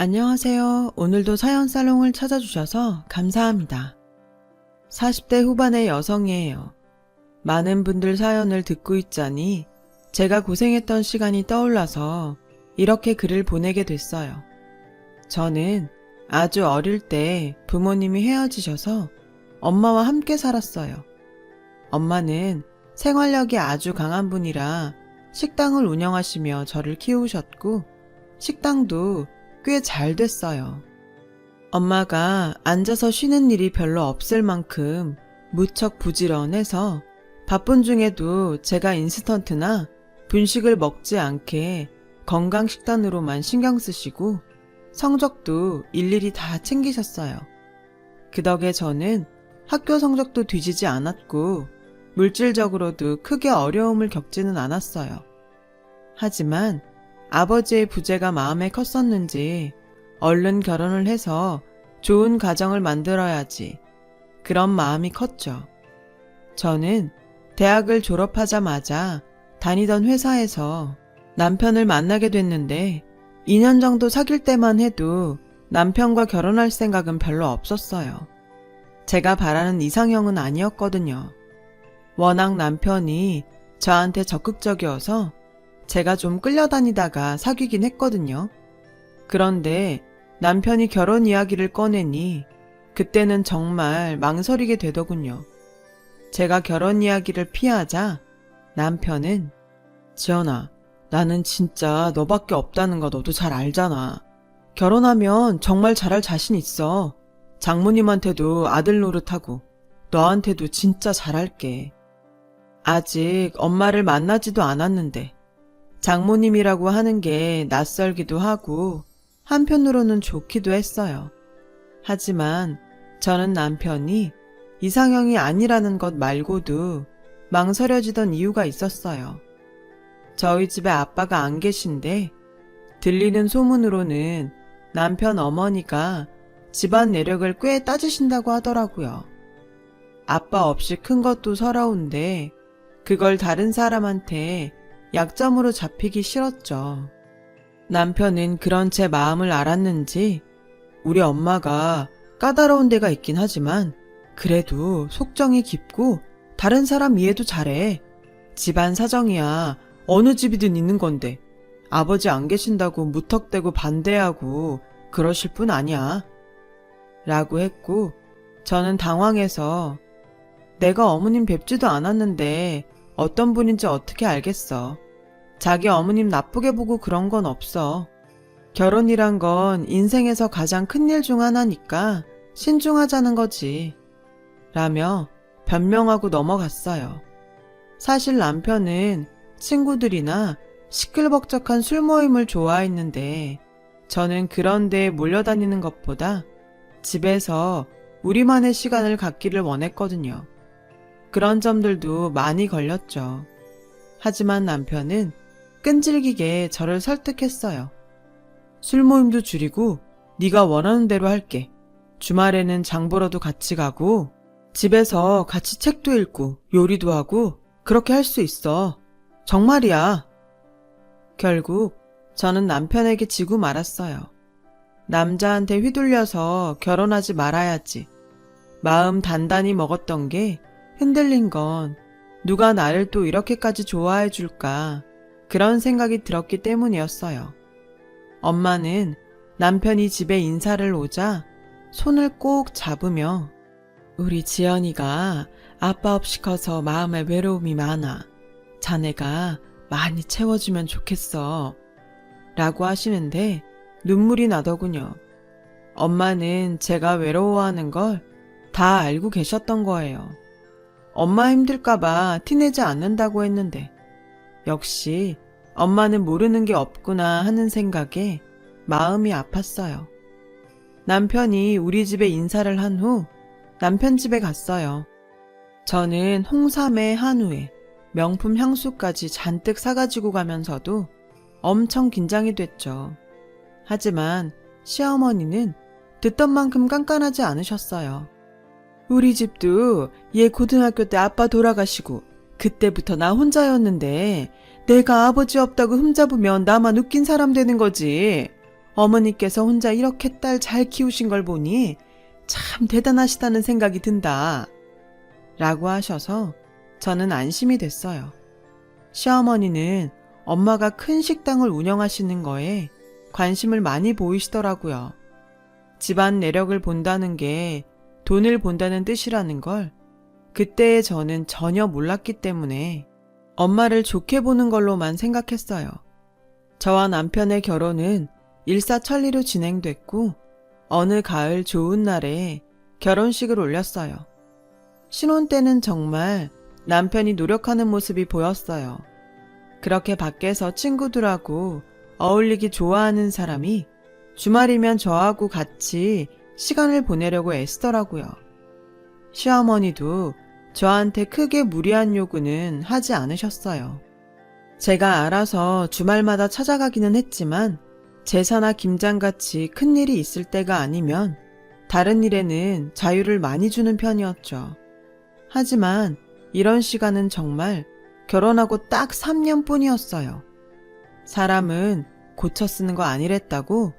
안녕하세요. 오늘도 사연 살롱을 찾아주셔서 감사합니다. 40대 후반의 여성이에요. 많은 분들 사연을 듣고 있자니 제가 고생했던 시간이 떠올라서 이렇게 글을 보내게 됐어요. 저는 아주 어릴 때 부모님이 헤어지셔서 엄마와 함께 살았어요. 엄마는 생활력이 아주 강한 분이라 식당을 운영하시며 저를 키우셨고 식당도 꽤 잘 됐어요. 엄마가 앉아서 쉬는 일이 별로 없을 만큼 무척 부지런해서 바쁜 중에도 제가 인스턴트나 분식을 먹지 않게 건강식단으로만 신경 쓰시고 성적도 일일이 다 챙기셨어요. 그 덕에 저는 학교 성적도 뒤지지 않았고 물질적으로도 크게 어려움을 겪지는 않았어요. 하지만 아버지의 부재가 마음에 컸었는지 얼른 결혼을 해서 좋은 가정을 만들어야지 그런 마음이 컸죠. 저는 대학을 졸업하자마자 다니던 회사에서 남편을 만나게 됐는데 2년 정도 사귈 때만 해도 남편과 결혼할 생각은 별로 없었어요. 제가 바라는 이상형은 아니었거든요. 워낙 남편이 저한테 적극적이어서 제가 좀 끌려다니다가 사귀긴 했거든요. 그런데 남편이 결혼 이야기를 꺼내니 그때는 정말 망설이게 되더군요. 제가 결혼 이야기를 피하자 남편은 지연아, 나는 진짜 너밖에 없다는 거 너도 잘 알잖아. 결혼하면 정말 잘할 자신 있어. 장모님한테도 아들 노릇하고 너한테도 진짜 잘할게. 아직 엄마를 만나지도 않았는데 장모님이라고 하는 게 낯설기도 하고 한편으로는 좋기도 했어요. 하지만 저는 남편이 이상형이 아니라는 것 말고도 망설여지던 이유가 있었어요. 저희 집에 아빠가 안 계신데 들리는 소문으로는 남편 어머니가 집안 내력을 꽤 따지신다고 하더라고요. 아빠 없이 큰 것도 서러운데 그걸 다른 사람한테 약점으로 잡히기 싫었죠. 남편은 그런 제 마음을 알았는지 우리 엄마가 까다로운 데가 있긴 하지만 그래도 속정이 깊고 다른 사람 이해도 잘해. 집안 사정이야 어느 집이든 있는 건데 아버지 안 계신다고 무턱대고 반대하고 그러실 분 아니야. 라고 했고 저는 당황해서 내가 어머님 뵙지도 않았는데 어떤 분인지 어떻게 알겠어. 자기 어머님 나쁘게 보고 그런 건 없어. 결혼이란 건 인생에서 가장 큰 일 중 하나니까 신중하자는 거지. 라며 변명하고 넘어갔어요. 사실 남편은 친구들이나 시끌벅적한 술 모임을 좋아했는데 저는 그런 데에 몰려다니는 것보다 집에서 우리만의 시간을 갖기를 원했거든요. 그런 점들도 많이 걸렸죠. 하지만 남편은 끈질기게 저를 설득했어요. 술 모임도 줄이고 네가 원하는 대로 할게. 주말에는 장 보러도 같이 가고 집에서 같이 책도 읽고 요리도 하고 그렇게 할 수 있어. 정말이야. 결국 저는 남편에게 지고 말았어요. 남자한테 휘둘려서 결혼하지 말아야지. 마음 단단히 먹었던 게 흔들린 건 누가 나를 또 이렇게까지 좋아해 줄까 그런 생각이 들었기 때문이었어요. 엄마는 남편이 집에 인사를 오자 손을 꼭 잡으며 우리 지연이가 아빠 없이 커서 마음에 외로움이 많아. 자네가 많이 채워주면 좋겠어. 라고 하시는데 눈물이 나더군요. 엄마는 제가 외로워하는 걸 다 알고 계셨던 거예요. 엄마 힘들까봐 티내지 않는다고 했는데 역시 엄마는 모르는 게 없구나 하는 생각에 마음이 아팠어요. 남편이 우리 집에 인사를 한 후 남편 집에 갔어요. 저는 홍삼에 한우에 명품 향수까지 잔뜩 사가지고 가면서도 엄청 긴장이 됐죠. 하지만 시어머니는 듣던 만큼 깐깐하지 않으셨어요. 우리 집도 얘 고등학교 때 아빠 돌아가시고 그때부터 나 혼자였는데 내가 아버지 없다고 흠잡으면 나만 웃긴 사람 되는 거지. 어머니께서 혼자 이렇게 딸 잘 키우신 걸 보니 참 대단하시다는 생각이 든다. 라고 하셔서 저는 안심이 됐어요. 시어머니는 엄마가 큰 식당을 운영하시는 거에 관심을 많이 보이시더라고요. 집안 내력을 본다는 게 돈을 본다는 뜻이라는 걸 그때의 저는 전혀 몰랐기 때문에 엄마를 좋게 보는 걸로만 생각했어요. 저와 남편의 결혼은 일사천리로 진행됐고 어느 가을 좋은 날에 결혼식을 올렸어요. 신혼 때는 정말 남편이 노력하는 모습이 보였어요. 그렇게 밖에서 친구들하고 어울리기 좋아하는 사람이 주말이면 저하고 같이 시간을 보내려고 애쓰더라고요. 시어머니도 저한테 크게 무리한 요구는 하지 않으셨어요. 제가 알아서 주말마다 찾아가기는 했지만 제사나 김장같이 큰일이 있을 때가 아니면 다른 일에는 자유를 많이 주는 편이었죠. 하지만 이런 시간은 정말 결혼하고 딱 3년 뿐이었어요. 사람은 고쳐 쓰는 거 아니랬다고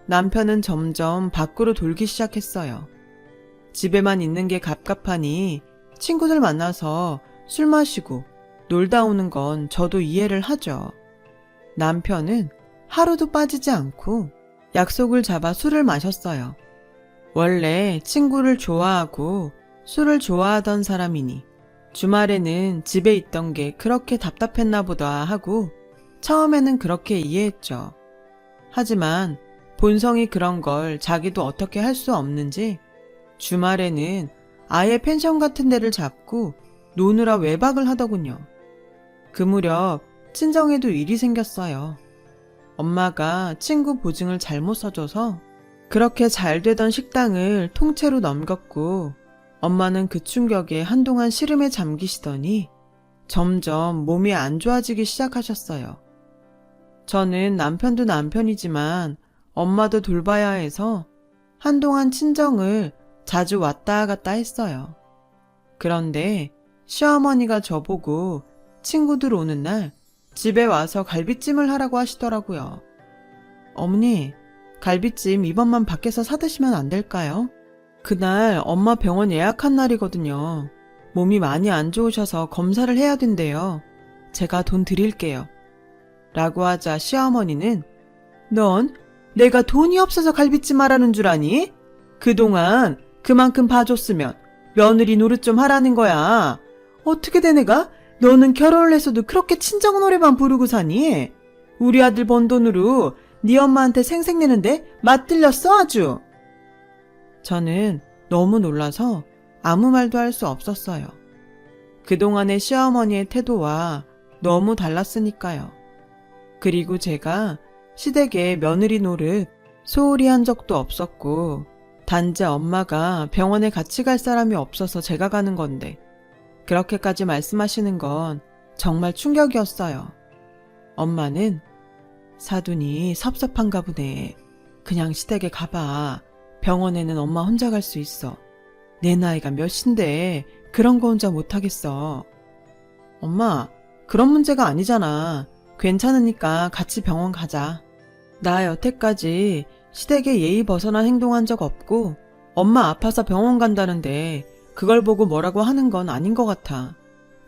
남편은 점점 밖으로 돌기 시작했어요. 집에만 있는 게 갑갑하니 친구들 만나서 술 마시고 놀다 오는 건 저도 이해를 하죠. 남편은 하루도 빠지지 않고 약속을 잡아 술을 마셨어요. 원래 친구를 좋아하고 술을 좋아하던 사람이니 주말에는 집에 있던 게 그렇게 답답했나 보다 하고 처음에는 그렇게 이해했죠. 하지만 본성이 그런 걸 자기도 어떻게 할 수 없는지 주말에는 아예 펜션 같은 데를 잡고 노느라 외박을 하더군요. 그 무렵 친정에도 일이 생겼어요. 엄마가 친구 보증을 잘못 써줘서 그렇게 잘 되던 식당을 통째로 넘겼고 엄마는 그 충격에 한동안 시름에 잠기시더니 점점 몸이 안 좋아지기 시작하셨어요. 저는 남편도 남편이지만 엄마도 돌봐야 해서 한동안 친정을 자주 왔다 갔다 했어요. 그런데 시어머니가 저보고 친구들 오는 날 집에 와서 갈비찜을 하라고 하시더라고요. 어머니, 갈비찜 이번만 밖에서 사드시면 안 될까요? 그날 엄마 병원 예약한 날이거든요. 몸이 많이 안 좋으셔서 검사를 해야 된대요. 제가 돈 드릴게요. 라고 하자 시어머니는 넌 내가 돈이 없어서 갈비찜 하라는 줄 아니? 그동안 그만큼 봐줬으면 며느리 노릇 좀 하라는 거야. 어떻게 된 애가 너는 결혼을 했어도 그렇게 친정 노래만 부르고 사니? 우리 아들 번 돈으로 네 엄마한테 생색내는데 맞들렸어 아주. 저는 너무 놀라서 아무 말도 할 수 없었어요. 그동안의 시어머니의 태도와 너무 달랐으니까요. 그리고 제가 시댁에 며느리 노릇 소홀히 한 적도 없었고 단지 엄마가 병원에 같이 갈 사람이 없어서 제가 가는 건데 그렇게까지 말씀하시는 건 정말 충격이었어요. 엄마는 사돈이 섭섭한가 보네. 그냥 시댁에 가봐. 병원에는 엄마 혼자 갈 수 있어. 내 나이가 몇인데 그런 거 혼자 못하겠어. 엄마, 그런 문제가 아니잖아. 괜찮으니까 같이 병원 가자. 나 여태까지 시댁에 예의 벗어난 행동한 적 없고 엄마 아파서 병원 간다는데 그걸 보고 뭐라고 하는 건 아닌 것 같아.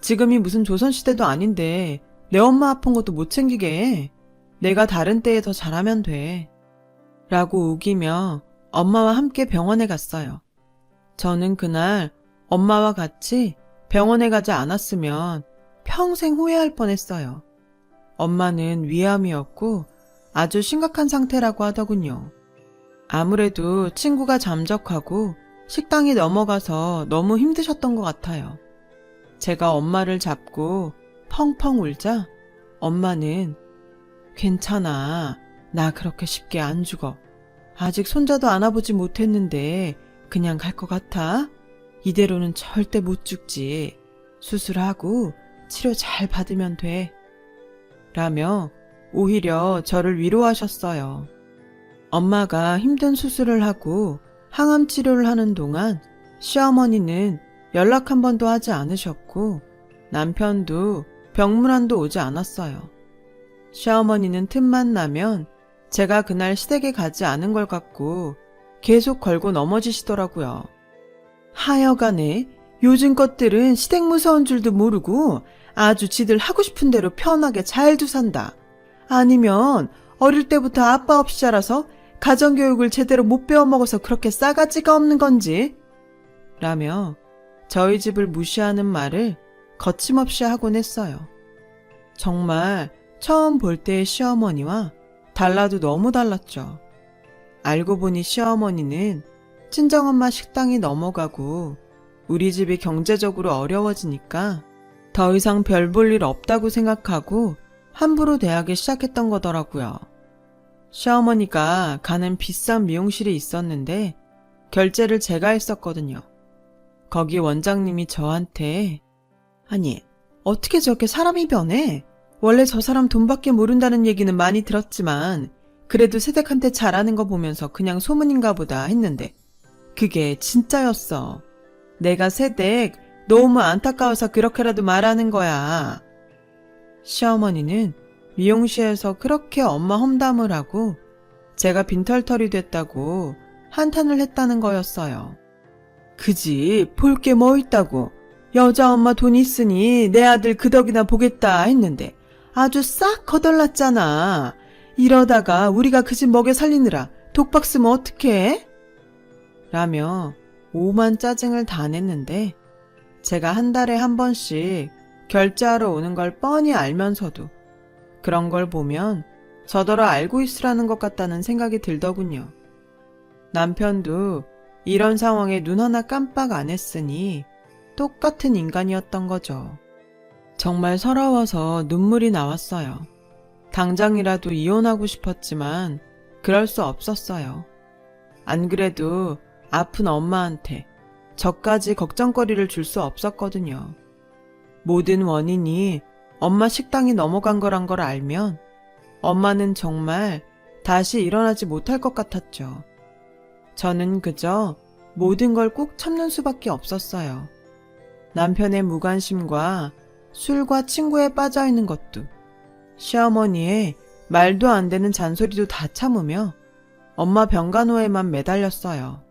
지금이 무슨 조선시대도 아닌데 내 엄마 아픈 것도 못 챙기게 해. 내가 다른 때에 더 잘하면 돼. 라고 우기며 엄마와 함께 병원에 갔어요. 저는 그날 엄마와 같이 병원에 가지 않았으면 평생 후회할 뻔했어요. 엄마는 위암이었고 아주 심각한 상태라고 하더군요. 아무래도 친구가 잠적하고 식당이 넘어가서 너무 힘드셨던 것 같아요. 제가 엄마를 잡고 펑펑 울자 엄마는 괜찮아. 나 그렇게 쉽게 안 죽어. 아직 손자도 안아보지 못했는데 그냥 갈 것 같아? 이대로는 절대 못 죽지. 수술하고 치료 잘 받으면 돼. 라며 오히려 저를 위로하셨어요. 엄마가 힘든 수술을 하고 항암 치료를 하는 동안 시어머니는 연락 한 번도 하지 않으셨고 남편도 병문안도 오지 않았어요. 시어머니는 틈만 나면 제가 그날 시댁에 가지 않은 걸 갖고 계속 걸고 넘어지시더라고요. 하여간에 요즘 것들은 시댁 무서운 줄도 모르고 아주 지들 하고 싶은 대로 편하게 잘도 산다. 아니면 어릴 때부터 아빠 없이 자라서 가정교육을 제대로 못 배워먹어서 그렇게 싸가지가 없는 건지 라며 저희 집을 무시하는 말을 거침없이 하곤 했어요. 정말 처음 볼 때의 시어머니와 달라도 너무 달랐죠. 알고 보니 시어머니는 친정엄마 식당이 넘어가고 우리 집이 경제적으로 어려워지니까 더 이상 별 볼 일 없다고 생각하고 함부로 대하기 시작했던 거더라고요. 시어머니가 가는 비싼 미용실이 있었는데 결제를 제가 했었거든요. 거기 원장님이 저한테 아니, 어떻게 저렇게 사람이 변해? 원래 저 사람 돈밖에 모른다는 얘기는 많이 들었지만 그래도 새댁한테 잘하는 거 보면서 그냥 소문인가 보다 했는데 그게 진짜였어. 내가 새댁 너무 안타까워서 그렇게라도 말하는 거야. 시어머니는 미용실에서 그렇게 엄마 험담을 하고 제가 빈털털이 됐다고 한탄을 했다는 거였어요. 그지, 볼 게 뭐 있다고. 여자 엄마 돈 있으니 내 아들 그 덕이나 보겠다 했는데 아주 싹 거덜났잖아. 이러다가 우리가 그 집 먹여 살리느라 독박 쓰면 어떡해? 라며 오만 짜증을 다 냈는데 제가 한 달에 한 번씩 결제하러 오는 걸 뻔히 알면서도 그런 걸 보면 저더러 알고 있으라는 것 같다는 생각이 들더군요. 남편도 이런 상황에 눈 하나 깜빡 안 했으니 똑같은 인간이었던 거죠. 정말 서러워서 눈물이 나왔어요. 당장이라도 이혼하고 싶었지만 그럴 수 없었어요. 안 그래도 아픈 엄마한테 저까지 걱정거리를 줄 수 없었거든요. 모든 원인이 엄마 식당이 넘어간 거란 걸 알면 엄마는 정말 다시 일어나지 못할 것 같았죠. 저는 그저 모든 걸 꾹 참는 수밖에 없었어요. 남편의 무관심과 술과 친구에 빠져있는 것도, 시어머니의 말도 안 되는 잔소리도 다 참으며 엄마 병간호에만 매달렸어요.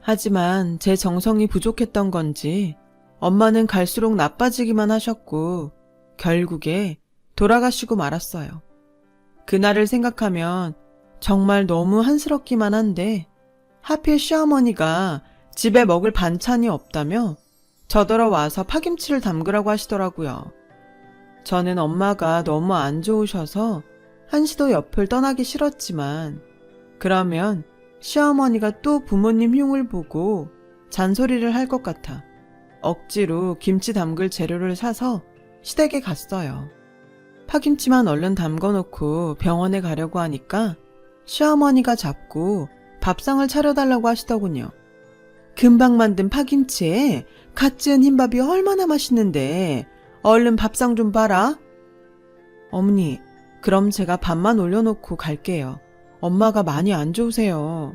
하지만 제 정성이 부족했던 건지 엄마는 갈수록 나빠지기만 하셨고 결국에 돌아가시고 말았어요. 그날을 생각하면 정말 너무 한스럽기만 한데 하필 시어머니가 집에 먹을 반찬이 없다며 저더러 와서 파김치를 담그라고 하시더라고요. 저는 엄마가 너무 안 좋으셔서 한시도 옆을 떠나기 싫었지만 그러면 시어머니가 또 부모님 흉을 보고 잔소리를 할 것 같아 억지로 김치 담글 재료를 사서 시댁에 갔어요. 파김치만 얼른 담궈놓고 병원에 가려고 하니까 시어머니가 자꾸 밥상을 차려달라고 하시더군요. 금방 만든 파김치에 갓 지은 흰밥이 얼마나 맛있는데 얼른 밥상 좀 봐라. 어머니, 그럼 제가 밥만 올려놓고 갈게요. 엄마가 많이 안 좋으세요.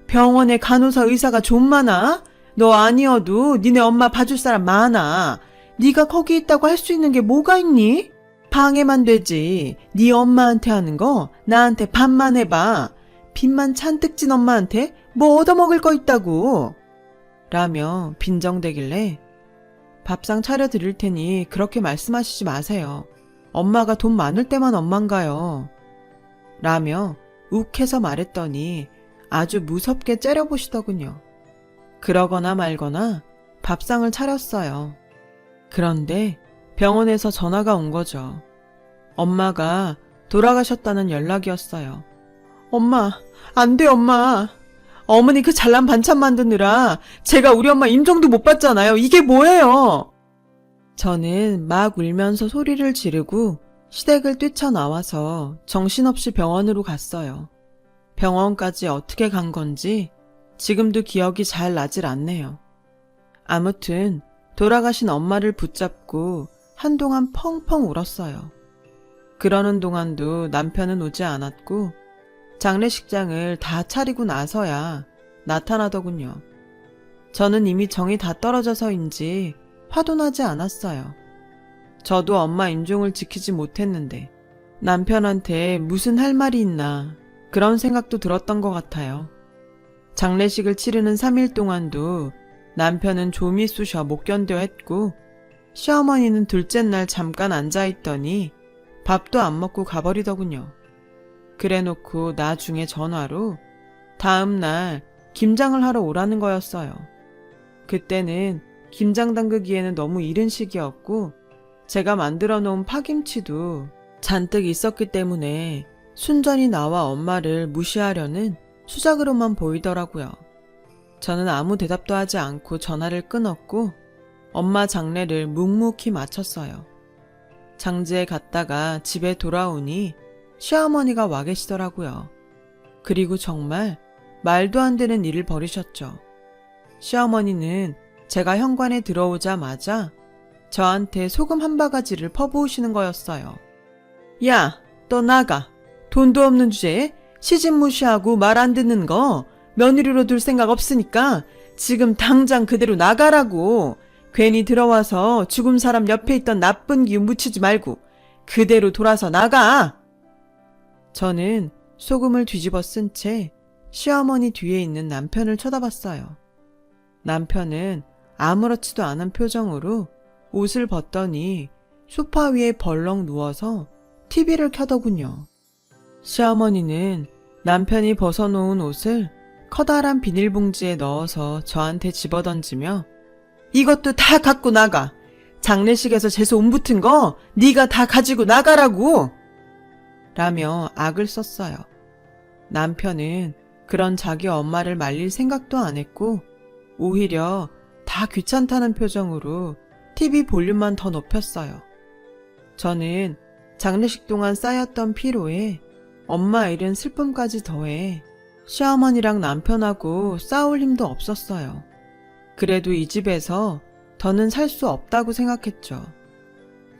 병원에 간호사 의사가 좀 많아? 너 아니어도 니네 엄마 봐줄 사람 많아. 네가 거기 있다고 할 수 있는 게 뭐가 있니? 방해만 되지. 네 엄마한테 하는 거 나한테 반만 해봐. 빚만 잔뜩 진 엄마한테 뭐 얻어먹을 거 있다고. 라며 빈정대길래 밥상 차려드릴 테니 그렇게 말씀하시지 마세요. 엄마가 돈 많을 때만 엄만가요. 라며 욱해서 말했더니 아주 무섭게 째려보시더군요. 그러거나 말거나 밥상을 차렸어요. 그런데 병원에서 전화가 온 거죠. 엄마가 돌아가셨다는 연락이었어요. 엄마, 안 돼 엄마. 어머니 그 잘난 반찬 만드느라 제가 우리 엄마 임종도 못 봤잖아요. 이게 뭐예요? 저는 막 울면서 소리를 지르고 시댁을 뛰쳐나와서 정신없이 병원으로 갔어요. 병원까지 어떻게 간 건지 지금도 기억이 잘 나질 않네요. 아무튼 돌아가신 엄마를 붙잡고 한동안 펑펑 울었어요. 그러는 동안도 남편은 오지 않았고 장례식장을 다 차리고 나서야 나타나더군요. 저는 이미 정이 다 떨어져서인지 화도 나지 않았어요. 저도 엄마 임종을 지키지 못했는데 남편한테 무슨 할 말이 있나 그런 생각도 들었던 것 같아요. 장례식을 치르는 3일 동안도 남편은 좀이 쑤셔 못 견뎌 했고 시어머니는 둘째 날 잠깐 앉아있더니 밥도 안 먹고 가버리더군요. 그래놓고 나중에 전화로 다음 날 김장을 하러 오라는 거였어요. 그때는 김장 담그기에는 너무 이른 시기였고 제가 만들어 놓은 파김치도 잔뜩 있었기 때문에 순전히 나와 엄마를 무시하려는 수작으로만 보이더라고요. 저는 아무 대답도 하지 않고 전화를 끊었고 엄마 장례를 묵묵히 마쳤어요. 장지에 갔다가 집에 돌아오니 시어머니가 와 계시더라고요. 그리고 정말 말도 안 되는 일을 벌이셨죠. 시어머니는 제가 현관에 들어오자마자 저한테 소금 한 바가지를 퍼부으시는 거였어요. 야, 너 나가. 돈도 없는 주제에 시집 무시하고 말 안 듣는 거 며느리로 둘 생각 없으니까 지금 당장 그대로 나가라고. 괜히 들어와서 죽은 사람 옆에 있던 나쁜 기운 묻히지 말고 그대로 돌아서 나가. 저는 소금을 뒤집어 쓴 채 시어머니 뒤에 있는 남편을 쳐다봤어요. 남편은 아무렇지도 않은 표정으로 옷을 벗더니 소파 위에 벌렁 누워서 TV를 켜더군요. 시어머니는 남편이 벗어놓은 옷을 커다란 비닐봉지에 넣어서 저한테 집어던지며 이것도 다 갖고 나가. 장례식에서 재수 온 붙은 거 네가 다 가지고 나가라고. 라며 악을 썼어요. 남편은 그런 자기 엄마를 말릴 생각도 안 했고 오히려 다 귀찮다는 표정으로 TV 볼륨만 더 높였어요. 저는 장례식 동안 쌓였던 피로에 엄마 잃은 슬픔까지 더해 시어머니랑 남편하고 싸울 힘도 없었어요. 그래도 이 집에서 더는 살 수 없다고 생각했죠.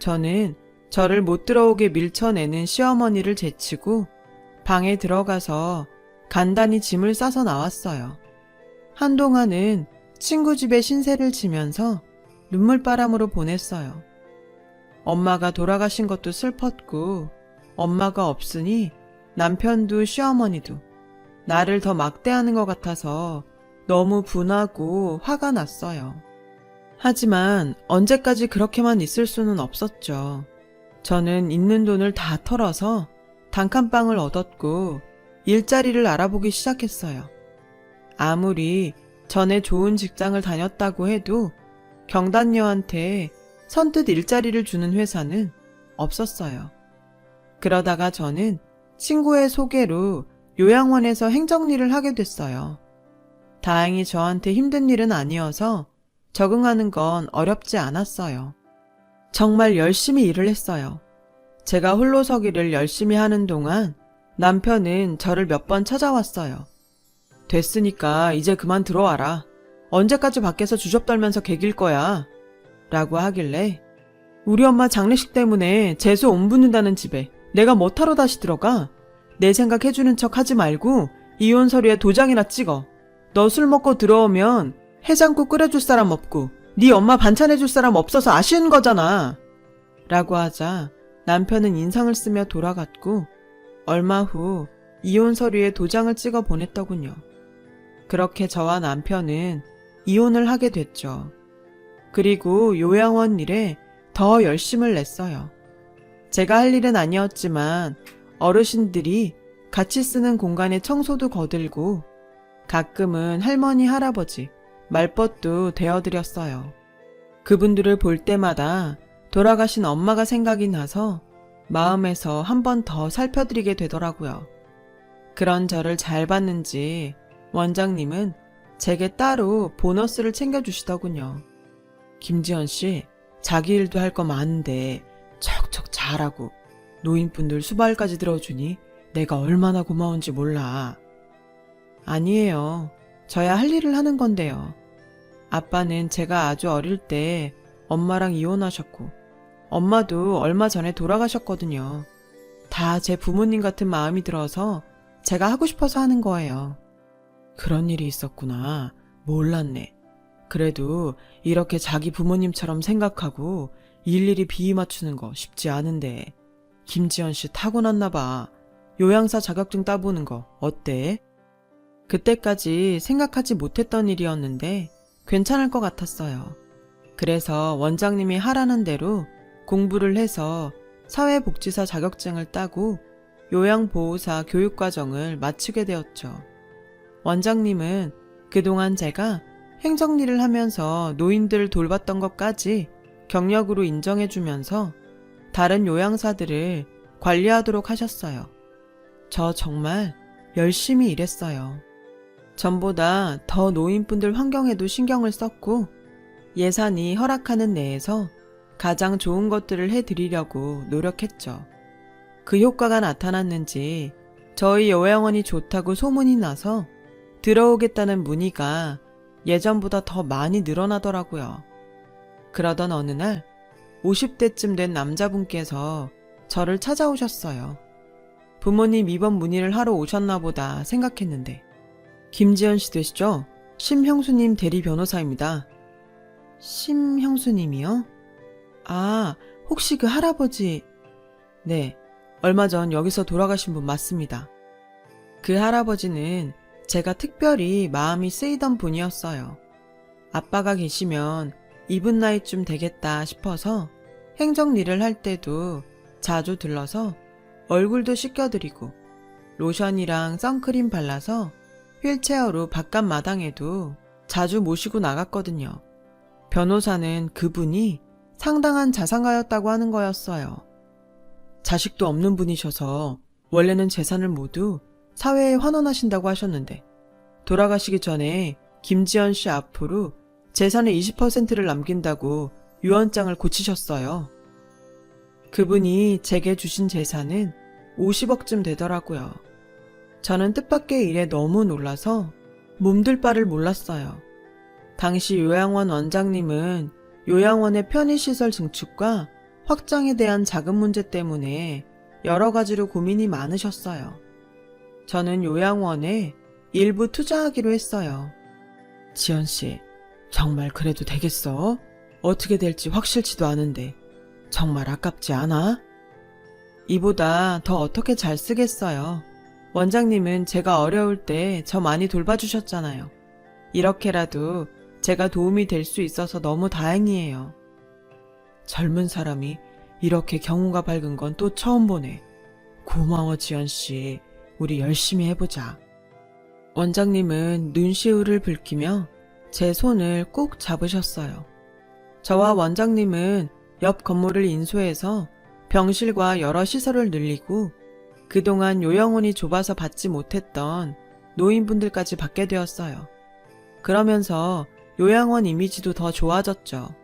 저는 저를 못 들어오게 밀쳐내는 시어머니를 제치고 방에 들어가서 간단히 짐을 싸서 나왔어요. 한동안은 친구 집에 신세를 지면서 눈물바람으로 보냈어요. 엄마가 돌아가신 것도 슬펐고 엄마가 없으니 남편도 시어머니도 나를 더 막대하는 것 같아서 너무 분하고 화가 났어요. 하지만 언제까지 그렇게만 있을 수는 없었죠. 저는 있는 돈을 다 털어서 단칸방을 얻었고 일자리를 알아보기 시작했어요. 아무리 전에 좋은 직장을 다녔다고 해도 경단녀한테 선뜻 일자리를 주는 회사는 없었어요. 그러다가 저는 친구의 소개로 요양원에서 행정일을 하게 됐어요. 다행히 저한테 힘든 일은 아니어서 적응하는 건 어렵지 않았어요. 정말 열심히 일을 했어요. 제가 홀로 서기를 열심히 하는 동안 남편은 저를 몇 번 찾아왔어요. 됐으니까 이제 그만 들어와라. 언제까지 밖에서 주접 떨면서 개길 거야. 라고 하길래 우리 엄마 장례식 때문에 재수 온 붓는다는 집에 내가 뭐하러 다시 들어가? 내 생각 해주는 척 하지 말고 이혼 서류에 도장이나 찍어. 너 술 먹고 들어오면 해장국 끓여줄 사람 없고 네 엄마 반찬 해줄 사람 없어서 아쉬운 거잖아. 라고 하자 남편은 인상을 쓰며 돌아갔고 얼마 후 이혼 서류에 도장을 찍어 보냈더군요. 그렇게 저와 남편은 이혼을 하게 됐죠. 그리고 요양원 일에 더 열심을 냈어요. 제가 할 일은 아니었지만 어르신들이 같이 쓰는 공간에 청소도 거들고 가끔은 할머니, 할아버지, 말벗도 대어드렸어요. 그분들을 볼 때마다 돌아가신 엄마가 생각이 나서 마음에서 한 번 더 살펴드리게 되더라고요. 그런 저를 잘 봤는지 원장님은 제게 따로 보너스를 챙겨주시더군요. 김지연 씨, 자기 일도 할 거 많은데 척척 잘하고 노인분들 수발까지 들어주니 내가 얼마나 고마운지 몰라. 아니에요. 저야 할 일을 하는 건데요. 아빠는 제가 아주 어릴 때 엄마랑 이혼하셨고 엄마도 얼마 전에 돌아가셨거든요. 다 제 부모님 같은 마음이 들어서 제가 하고 싶어서 하는 거예요. 그런 일이 있었구나. 몰랐네. 그래도 이렇게 자기 부모님처럼 생각하고 일일이 비위 맞추는 거 쉽지 않은데 김지연 씨 타고났나 봐. 요양사 자격증 따보는 거 어때? 그때까지 생각하지 못했던 일이었는데 괜찮을 것 같았어요. 그래서 원장님이 하라는 대로 공부를 해서 사회복지사 자격증을 따고 요양보호사 교육과정을 마치게 되었죠. 원장님은 그동안 제가 행정일을 하면서 노인들을 돌봤던 것까지 경력으로 인정해주면서 다른 요양사들을 관리하도록 하셨어요. 저 정말 열심히 일했어요. 전보다 더 노인분들 환경에도 신경을 썼고 예산이 허락하는 내에서 가장 좋은 것들을 해드리려고 노력했죠. 그 효과가 나타났는지 저희 요양원이 좋다고 소문이 나서 들어오겠다는 문의가 예전보다 더 많이 늘어나더라고요. 그러던 어느 날 50대쯤 된 남자분께서 저를 찾아오셨어요. 부모님 입원 문의를 하러 오셨나 보다 생각했는데 김지연 씨 되시죠? 심형수님 대리 변호사입니다. 심형수님이요? 아, 혹시 그 할아버지... 네, 얼마 전 여기서 돌아가신 분 맞습니다. 그 할아버지는 제가 특별히 마음이 쓰이던 분이었어요. 아빠가 계시면 이분 나이쯤 되겠다 싶어서 행정일을 할 때도 자주 들러서 얼굴도 씻겨드리고 로션이랑 선크림 발라서 휠체어로 바깥 마당에도 자주 모시고 나갔거든요. 변호사는 그분이 상당한 자산가였다고 하는 거였어요. 자식도 없는 분이셔서 원래는 재산을 모두 사회에 환원하신다고 하셨는데 돌아가시기 전에 김지연 씨 앞으로 재산의 20%를 남긴다고 유언장을 고치셨어요. 그분이 제게 주신 재산은 50억쯤 되더라고요. 저는 뜻밖의 일에 너무 놀라서 몸둘 바를 몰랐어요. 당시 요양원 원장님은 요양원의 편의시설 증축과 확장에 대한 자금 문제 때문에 여러 가지로 고민이 많으셨어요. 저는 요양원에 일부 투자하기로 했어요. 지연 씨, 정말 그래도 되겠어? 어떻게 될지 확실치도 않은데 정말 아깝지 않아? 이보다 더 어떻게 잘 쓰겠어요. 원장님은 제가 어려울 때 저 많이 돌봐주셨잖아요. 이렇게라도 제가 도움이 될 수 있어서 너무 다행이에요. 젊은 사람이 이렇게 경우가 밝은 건 또 처음 보네. 고마워 지연 씨. 우리 열심히 해보자. 원장님은 눈시울을 붉히며 제 손을 꼭 잡으셨어요. 저와 원장님은 옆 건물을 인수해서 병실과 여러 시설을 늘리고 그동안 요양원이 좁아서 받지 못했던 노인분들까지 받게 되었어요. 그러면서 요양원 이미지도 더 좋아졌죠.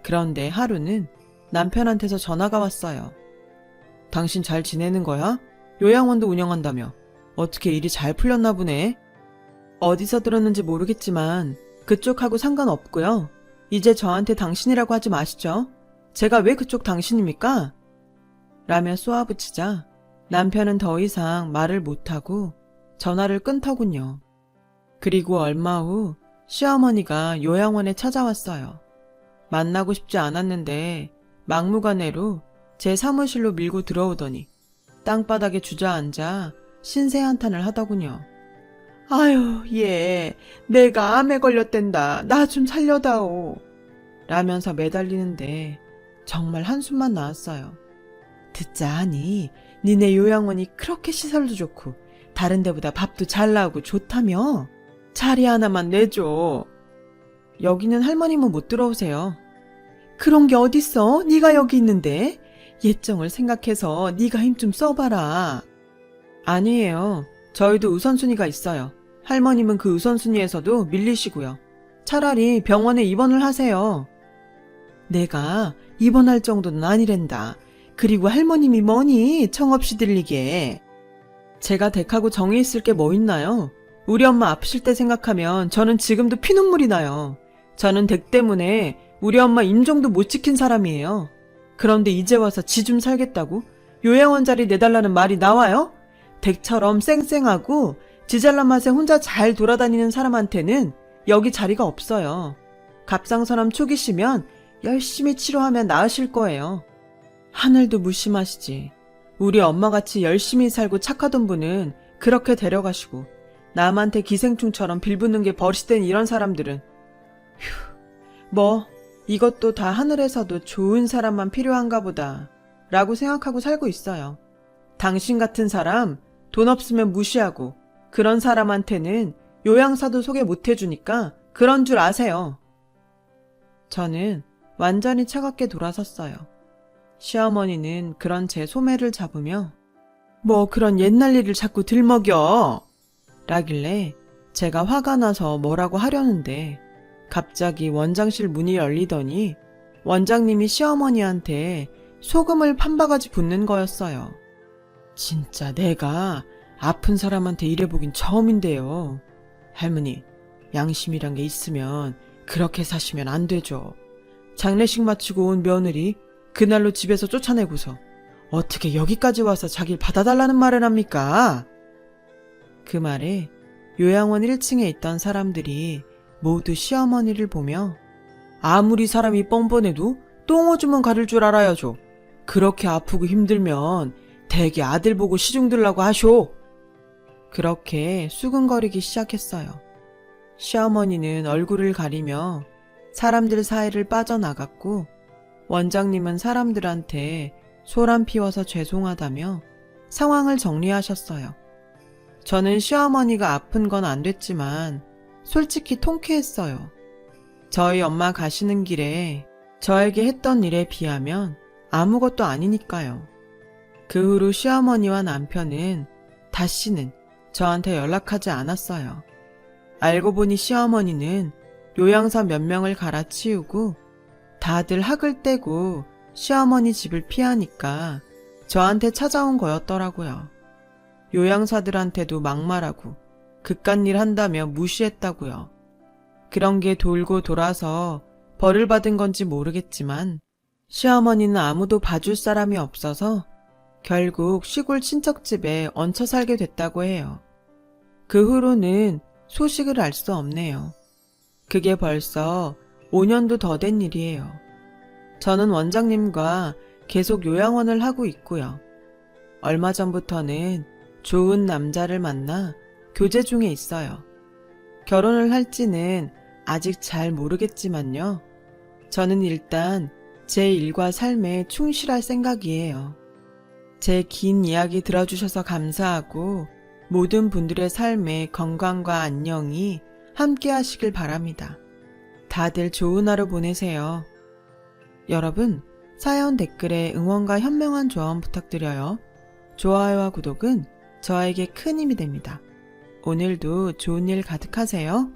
그런데 하루는 남편한테서 전화가 왔어요. 당신 잘 지내는 거야? 요양원도 운영한다며. 어떻게 일이 잘 풀렸나 보네. 어디서 들었는지 모르겠지만 그쪽하고 상관없고요. 이제 저한테 당신이라고 하지 마시죠. 제가 왜 그쪽 당신입니까? 라며 쏘아붙이자 남편은 더 이상 말을 못하고 전화를 끊더군요. 그리고 얼마 후 시어머니가 요양원에 찾아왔어요. 만나고 싶지 않았는데 막무가내로 제 사무실로 밀고 들어오더니 땅바닥에 주저앉아 신세 한탄을 하더군요. 아유, 얘 내가 암에 걸렸댄다. 나 좀 살려다오. 라면서 매달리는데 정말 한숨만 나왔어요. 듣자 하니 니네 요양원이 그렇게 시설도 좋고 다른 데보다 밥도 잘 나오고 좋다며? 자리 하나만 내줘. 여기는 할머님은 못 들어오세요. 그런 게 어딨어? 네가 여기 있는데. 예정을 생각해서 네가 힘 좀 써봐라. 아니에요. 저희도 우선순위가 있어요. 할머님은 그 우선순위에서도 밀리시고요. 차라리 병원에 입원을 하세요. 내가 입원할 정도는 아니랜다. 그리고 할머님이 뭐니? 청없이 들리게. 제가 댁하고 정이 있을 게 뭐 있나요? 우리 엄마 아프실 때 생각하면 저는 지금도 피눈물이 나요. 저는 댁 때문에 우리 엄마 임종도 못 지킨 사람이에요. 그런데 이제 와서 지 좀 살겠다고? 요양원 자리 내달라는 말이 나와요? 댁처럼 쌩쌩하고 지 잘난 맛에 혼자 잘 돌아다니는 사람한테는 여기 자리가 없어요. 갑상선암 초기시면 열심히 치료하면 나으실 거예요. 하늘도 무심하시지. 우리 엄마같이 열심히 살고 착하던 분은 그렇게 데려가시고 남한테 기생충처럼 빌붙는 게 버릇된 이런 사람들은 뭐 이것도 다 하늘에서도 좋은 사람만 필요한가 보다 라고 생각하고 살고 있어요. 당신 같은 사람 돈 없으면 무시하고 그런 사람한테는 요양사도 소개 못 해주니까 그런 줄 아세요. 저는 완전히 차갑게 돌아섰어요. 시어머니는 그런 제 소매를 잡으며 뭐 그런 옛날 일을 자꾸 들먹여 라길래 제가 화가 나서 뭐라고 하려는데 갑자기 원장실 문이 열리더니 원장님이 시어머니한테 소금을 판바가지 붓는 거였어요. 진짜 내가 아픈 사람한테 이래보긴 처음인데요. 할머니, 양심이란 게 있으면 그렇게 사시면 안 되죠. 장례식 마치고 온 며느리 그날로 집에서 쫓아내고서 어떻게 여기까지 와서 자기를 받아달라는 말을 합니까? 그 말에 요양원 1층에 있던 사람들이 모두 시어머니를 보며 아무리 사람이 뻔뻔해도 똥오줌은 가릴 줄 알아야죠. 그렇게 아프고 힘들면 대개 아들 보고 시중 들라고 하쇼. 그렇게 수근거리기 시작했어요. 시어머니는 얼굴을 가리며 사람들 사이를 빠져나갔고 원장님은 사람들한테 소란 피워서 죄송하다며 상황을 정리하셨어요. 저는 시어머니가 아픈 건 안 됐지만 솔직히 통쾌했어요. 저희 엄마 가시는 길에 저에게 했던 일에 비하면 아무것도 아니니까요. 그 후로 시어머니와 남편은 다시는 저한테 연락하지 않았어요. 알고 보니 시어머니는 요양사 몇 명을 갈아치우고 다들 학을 떼고 시어머니 집을 피하니까 저한테 찾아온 거였더라고요. 요양사들한테도 막말하고 그깟일 한다며 무시했다고요. 그런 게 돌고 돌아서 벌을 받은 건지 모르겠지만 시어머니는 아무도 봐줄 사람이 없어서 결국 시골 친척집에 얹혀 살게 됐다고 해요. 그 후로는 소식을 알 수 없네요. 그게 벌써 5년도 더 된 일이에요. 저는 원장님과 계속 요양원을 하고 있고요. 얼마 전부터는 좋은 남자를 만나 교제 중에 있어요. 결혼을 할지는 아직 잘 모르겠지만요. 저는 일단 제 일과 삶에 충실할 생각이에요. 제 긴 이야기 들어주셔서 감사하고 모든 분들의 삶에 건강과 안녕이 함께 하시길 바랍니다. 다들 좋은 하루 보내세요. 여러분, 사연 댓글에 응원과 현명한 조언 부탁드려요. 좋아요와 구독은 저에게 큰 힘이 됩니다. 오늘도 좋은 일 가득하세요.